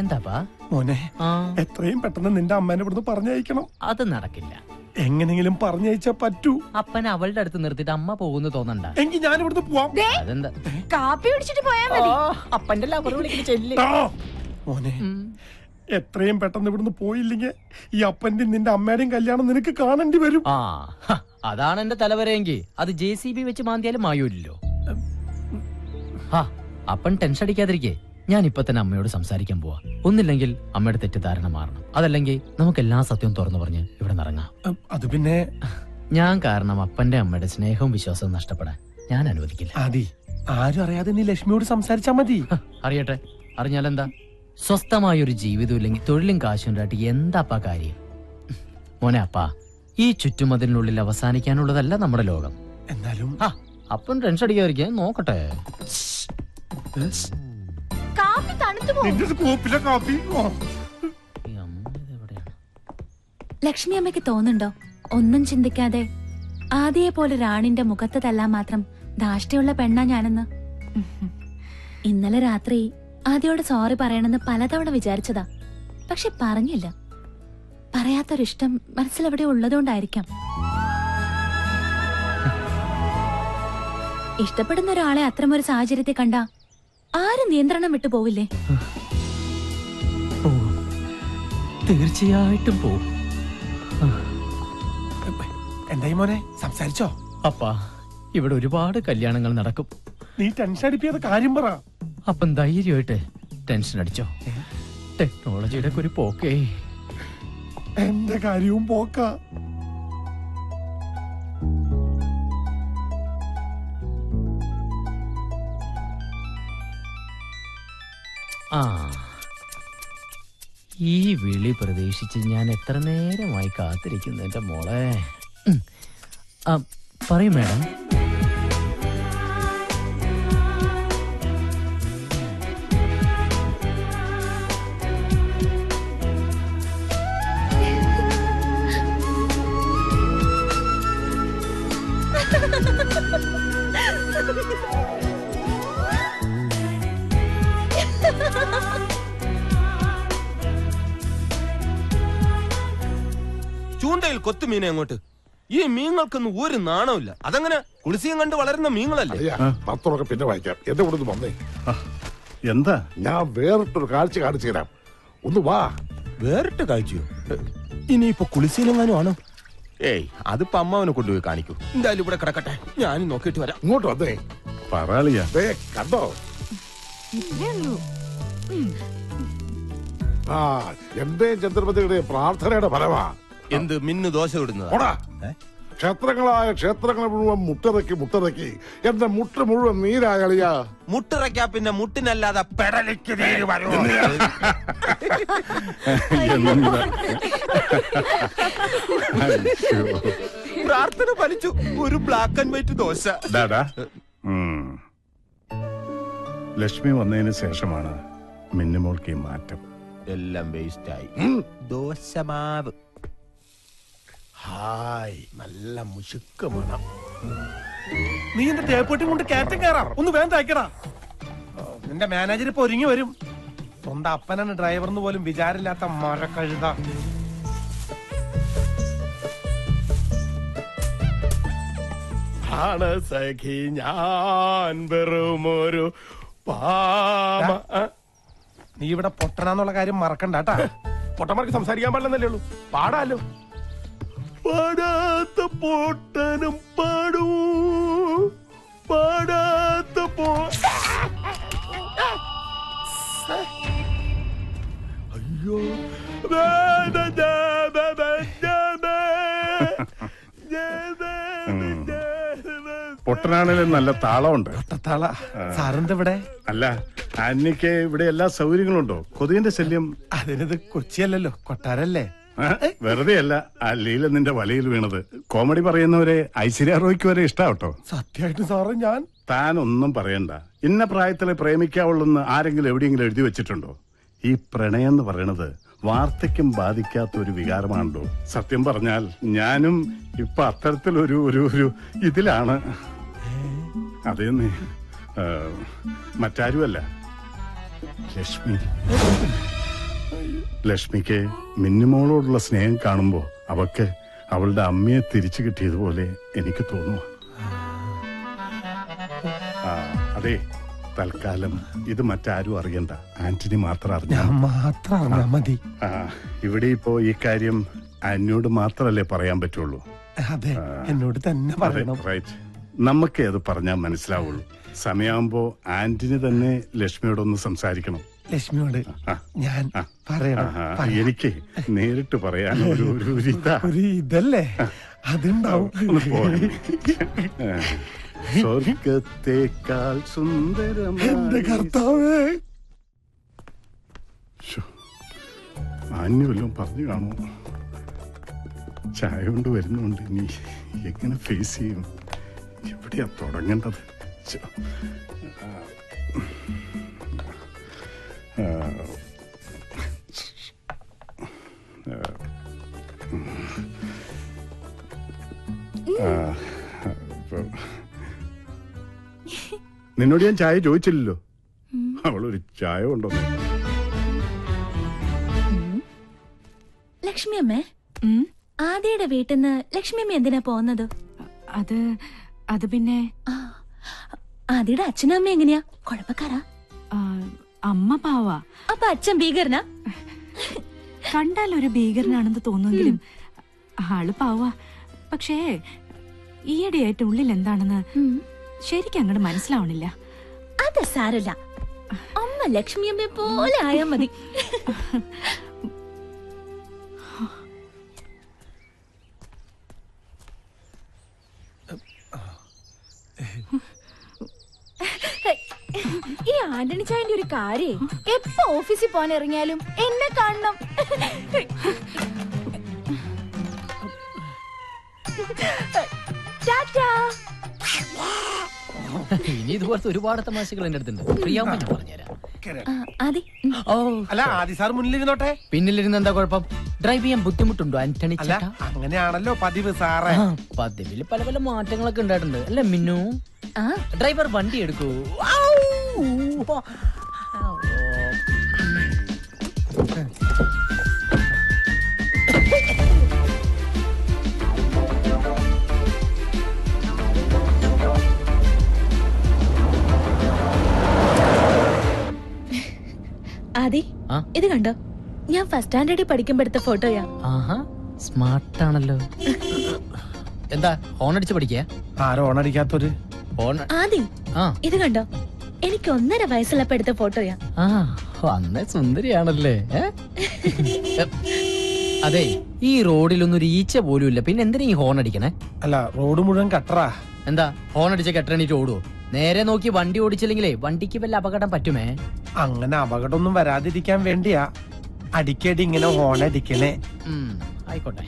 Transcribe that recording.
എന്താപ്പാ മോനെ, എത്രയും പെട്ടെന്ന് നിന്റെ അമ്മേനെ ഇവിടുന്ന് പറഞ്ഞയക്കണം. അത് നടക്കില്ല. എങ്ങനെങ്കിലും പറഞ്ഞയച്ചാ പറ്റൂ. അപ്പൻ അവളുടെ അടുത്ത് നിർത്തിട്ട് അമ്മ പോകുന്നു തോന്നണ്ട. എങ്കിൽ ഞാൻ ഇവിടുന്ന് പോവാം. അതെന്താ? കാപ്പി കുടിച്ചിട്ട് പോയാ മതി. അപ്പന്റെ ലവർ വിളിക്കുന്ന ചെല്ലി. മോനെ, എത്രയും പെട്ടെന്ന് ഇവിടുന്ന് പോയില്ലെങ്കിൽ ഈ അപ്പന്റെയും നിന്റെ അമ്മയുടെയും കല്യാണം നിനക്ക് കാണേണ്ടി വരും. അതാണ് എന്റെ തലവരെങ്കിൽ അത് JCB വെച്ച് മാന്തിയാലും മായൂല്ലോ. അപ്പൻ ടെൻഷൻ അടിക്കാതിരിക്കേ. ഞാൻ ഇപ്പൊ തന്നെ അമ്മയോട് സംസാരിക്കാൻ പോവാ. ഒന്നില്ലെങ്കിൽ അമ്മയുടെ തെറ്റിദ്ധാരണ മാറണം, അതല്ലെങ്കിൽ നമുക്ക് എല്ലാ സത്യവും തുറന്നു പറഞ്ഞ് ഇവിടെ നിറങ്ങാം. അത് പിന്നെ ഞാൻ കാരണം അപ്പന്റെ അമ്മയുടെ സ്നേഹവും വിശ്വാസവും നഷ്ടപ്പെടാൻ ഞാൻ അനുവദിക്കില്ല. ആരും അറിയാതെ നീ ലക്ഷ്മിയോട് സംസാരിച്ചാ മതി. അറിയട്ടെ, അറിഞ്ഞാലെന്താ? സ്വസ്ഥമായൊരു ജീവിതം ഇല്ലെങ്കിൽ തൊഴിലും കാശും ഉണ്ടായിട്ട് എന്താപ്പാ കാര്യം? മോനെ അപ്പാ, ഈ ചുറ്റുമതിനുള്ളിൽ അവസാനിക്കാനുള്ളതല്ല നമ്മുടെ ലോകം. എന്നാലും അപ്പം ടെൻഷൻ അടിക്കാതിരിക്കാൻ നോക്കട്ടെ. ലക്ഷ്മി അമ്മയ്ക്ക് തോന്നുന്നുണ്ടോ ഒന്നും ചിന്തിക്കാതെ ആദ്യയെ പോലെ റാണിന്റെ മുഖത്ത് തല്ലാൻ മാത്രം ധാഷ്ട്യമുള്ള പെണ്ണാ ഞാനെന്ന്? ഇന്നലെ രാത്രി ആദ്യയോട് സോറി പറയണമെന്ന് പലതവണ വിചാരിച്ചതാ. പക്ഷെ പറഞ്ഞില്ല. പറയാത്തൊരിഷ്ടം മനസ്സിലെവിടെ ഉള്ളതുകൊണ്ടായിരിക്കാം. ഇഷ്ടപ്പെടുന്ന ഒരാളെ അത്തരമൊരു സാഹചര്യത്തെ കണ്ട ആരും നിയന്ത്രണം വിട്ടു പോവില്ലേ? തീർച്ചയായിട്ടും പോവും. എന്തായി മോനെ, സംസാരിച്ചോ? അപ്പാ, ഇവിടെ ഒരുപാട് കല്യാണങ്ങൾ നടക്കും. നീ ടെൻഷൻ അടിപ്പിയാതെ കാര്യം പറ. അപ്പം ധൈര്യമായിട്ട് ടെൻഷൻ അടിച്ചോ. ടെക്നോളജിയുടെ ഒരു പോക്കേ. എന്റെ കാര്യവും പോക്ക. ഈ വിളി പ്രതീക്ഷിച്ച് ഞാൻ എത്ര നേരമായി കാത്തിരിക്കുന്നു എന്റെ മോളെ. പറയൂ മാഡം. ചൂണ്ടയിൽ കൊത്തുമീനെ അങ്ങോട്ട്. ഈ മീങ്ങൾക്കൊന്നും ഒരു നാണമില്ല. അതങ്ങനെ കുളിസിയും കണ്ട് വളരുന്ന മീങ്ങളല്ലേ? പത്രമൊക്കെ പിന്നെ വായിക്കാം. എന്റെ കൂടെ വന്നേ. എന്താ? ഞാൻ വേറിട്ടൊരു കാഴ്ച കാണിച്ചു തരാം. ഒന്ന് വാ. വേറിട്ട് കാഴ്ചയോ? ഇനിയിപ്പോ കുളിസിയിലെങ്ങാനും ആണോ? ഏയ്, അതിപ്പോ അമ്മാവനെ കൊണ്ടുപോയി കാണിക്കൂ. എന്തായാലും ഇവിടെ കിടക്കട്ടെ, ഞാൻ നോക്കിയിട്ട് വരാം. ഇങ്ങോട്ട് വന്നേ. പറയാളിയാ കണ്ടോ? എന്റെ ചന്ദ്രപതിയുടെ പ്രാർത്ഥനയുടെ ഫലമാ. എന്ത് മിന്നു ദോശ ഇടുന്നത്? ക്ഷേത്രങ്ങളായ ക്ഷേത്രങ്ങൾ മുഴുവൻ മുട്ടിറക്കി എന്റെ മുട്ട് മുഴുവൻ നീരാകളിയാ. മുട്ടിറക്കാ പിന്നെ മുട്ടിനല്ലാതെ പെടലിക്ക് നീര് വരും. പ്രാർത്ഥന ഫലിച്ചു. ഒരു black and white dosa. Lakshmi വന്നതിന് ശേഷമാണ് മിന്നുമോൾക്ക് ഈ മാറ്റം. എല്ലാം വേസ്റ്റായി. ദോശമാവ്. ഹായ്, നല്ല മുശുക്ക് മണം. നീ എന്റെ തേപ്പൊട്ടി കൊണ്ട് കയറ്റം കയറാം. ഒന്ന് വേഗം തയ്ക്കടാ. നിന്റെ മാനേജർ ഇപ്പൊ ഒരുങ്ങി വരും. സ്വന്തം അപ്പനാണ് ഡ്രൈവർന്ന് പോലും വിചാരമില്ലാത്ത മരക്കഴുത. ആണ് സഖി ഞാൻ വെറുമൊരു പാമ. നീ ഇവിടെ പൊട്ടനാന്നുള്ള കാര്യം മറക്കണ്ടാട്ടാ. പൊട്ടന്മാർക്ക് സംസാരിക്കാൻ പാടില്ലെന്നല്ലേ ഉള്ളൂ. പാടാലോ. പാടാത്ത പൊട്ടനും പാടൂ, പാടാത്ത അയ്യോ പൊട്ടനാണേലും നല്ല താളമുണ്ട്. സാറെന്തിവിടെ? അല്ല, അന്നിക്ക് ഇവിടെ എല്ലാ സൗകര്യങ്ങളും ഉണ്ടോ? കൊതുകിന്റെ ശല്യം? അതിനത് കൊച്ചിയല്ലല്ലോ, കൊട്ടാരല്ലേ. വെറുതെ അല്ല ആ ലീല നിന്റെ വലയിൽ വീണത്. കോമഡി പറയുന്നവരെ ഐശ്വര്യ റോയ്ക്ക് വരെ ഇഷ്ടാവട്ടോ. സത്യമായിട്ട് സാറേ, ഞാൻ താനൊന്നും പറയണ്ട. ഇന്ന പ്രായത്തില് പ്രേമിക്കാവുള്ളെന്ന് ആരെങ്കിലും എവിടെയെങ്കിലും എഴുതി വെച്ചിട്ടുണ്ടോ? ഈ പ്രണയം എന്ന് പറയണത് വാർദ്ധക്യം ബാധിക്കാത്ത ഒരു വികാരമാണല്ലോ. സത്യം പറഞ്ഞാൽ ഞാനും ഇപ്പൊ അത്തരത്തിലൊരു ഇതിലാണ്. അതേന്ന് മറ്റാരുമല്ല, ലക്ഷ്മി. ലക്ഷ്മിക്ക് മിന്നുമോളോടുള്ള സ്നേഹം കാണുമ്പോ അവക്ക് അവളുടെ അമ്മയെ തിരിച്ചു കിട്ടിയതുപോലെ എനിക്ക് തോന്നുന്നു. അതെ, തൽക്കാലം ഇത് മറ്റാരും അറിയണ്ട, ആന്റണി മാത്രം അറിഞ്ഞാ മാത്രം അറിഞ്ഞാ മതി. ഇവിടെ ഇപ്പോ ഈ കാര്യം എന്നോട് മാത്രല്ലേ പറയാൻ പറ്റുള്ളൂ. അതെ, എന്നോട് തന്നെ പറയണം. റൈറ്റ്, നമുക്ക് അത് പറഞ്ഞാൽ മനസ്സിലാവുള്ളൂ. സമയമാകുമ്പോ ആന്റണി തന്നെ ലക്ഷ്മിയോടൊന്ന് സംസാരിക്കണം. ലക്ഷ്മിയോട് ഞാൻ പറയണം. എനിക്ക് നേരിട്ട് പറയാൻ ഒരു ഇതല്ലേ അതുണ്ടാവും. സ്വർഗത്തേക്കാൾ സുന്ദരമായ എന്റെ കർത്താവേ, ആന്യ വല്ലതും പറഞ്ഞു കാണുമോ? ചായ കൊണ്ട് വരുന്നുണ്ട്, ഇനി എങ്ങനെ ഫേസ് ചെയ്യും? എവിടെയാ തുടങ്ങേണ്ടത്? നിന്നോട് ഞാൻ ചായ ചോദിച്ചില്ലല്ലോ. അവളൊരു ചായ കൊണ്ടുവന്നു. ലക്ഷ്മി അമ്മേ, ആദിയുടെ വീട്ടിൽ നിന്ന് ലക്ഷ്മി അമ്മ എന്തിനാ പോകുന്നത്? അത് പിന്നെ ആദിയുടെ അച്ഛനും അമ്മ എങ്ങനെയാ? കുഴപ്പക്കാരാ? അമ്മ പാവാ. അപ്പൊ അച്ഛൻ ഭീകരനാ? കണ്ടാൽ ഒരു ഭീകരനാണെന്ന് തോന്നുമെങ്കിലും ആള് പാവാ. പക്ഷേ ഈയിടെയായിട്ട് ഉള്ളിൽ എന്താണെന്ന് ശരിക്കും അങ്ങോട്ട് മനസ്സിലാവണില്ല. അത് സാരല്ല, അമ്മ ലക്ഷ്മി അമ്മയെ പോലെ ആയാ മതി. ഈ ആന്റണി ചായന്റെ ഒരു കാര്യം, എപ്പോ ഓഫീസിൽ പോകാൻ ഇറങ്ങിയാലും എന്നെ കാണണം. ഇനി ഇതുപോലത്തെ ഒരുപാട് തമാശകൾ എന്റെ അടുത്തുണ്ട്. പ്രിയാമ്മ ഞാൻ പറഞ്ഞുതരാം. ആദി, അല്ല, ആദി സാർ മുന്നിലിരുന്നോട്ടെ. പിന്നിലിരുന്ന് എന്താ കുഴപ്പം? ഡ്രൈവ് ചെയ്യാൻ ബുദ്ധിമുട്ടുണ്ടോ ആന്റണി അല്ല, ചേട്ടാ? അങ്ങനെയാണല്ലോ പതിവ് സാറേ. പതിവിൽ പല പല മാറ്റങ്ങളൊക്കെ ഉണ്ടായിട്ടുണ്ട് അല്ല മിന്നു? ഡ്രൈവർ വണ്ടി എടുക്കൂ. ആദി, ഇത് കണ്ടോ? ഞാൻ ഫസ്റ്റ് സ്റ്റാൻഡേർഡിൽ പഠിക്കുമ്പോ എടുത്ത ഫോട്ടോയാ. ആഹാ, സ്മാർട്ടാണല്ലോ. എന്താ ഹോൺ അടിച്ച് പഠിക്കാ? ആരോ ഓണടിക്കാത്തൊരു ആദി, ഇത് കണ്ടോ? എനിക്ക് 1.5 വയസ്സുള്ളപ്പോ എടുത്ത ഫോട്ടോയാ. അന്നേ സുന്ദരിയാണല്ലേ? അതെ, ഈ റോഡിലൊന്നും ഒരു ഈച്ച പോലും ഇല്ല, പിന്നെ എന്തിനാ ഈ ഹോൺ അടിക്കണേ? അല്ല, റോഡ് മുഴുവൻ കട്ടറാ. എന്താ ഹോൺ അടിച്ച കെട്ടണിട്ട് ഓടുവോ? നേരെ നോക്കി വണ്ടി ഓടിച്ചില്ലെങ്കിലേ വണ്ടിക്ക് വല്ല അപകടം പറ്റുമേ. അങ്ങനെ അപകടമൊന്നും വരാതിരിക്കാൻ വേണ്ടിയാ അടിക്കടി ഇങ്ങനെ ഹോൺ അടിക്കണേ. ആയിക്കോട്ടെ.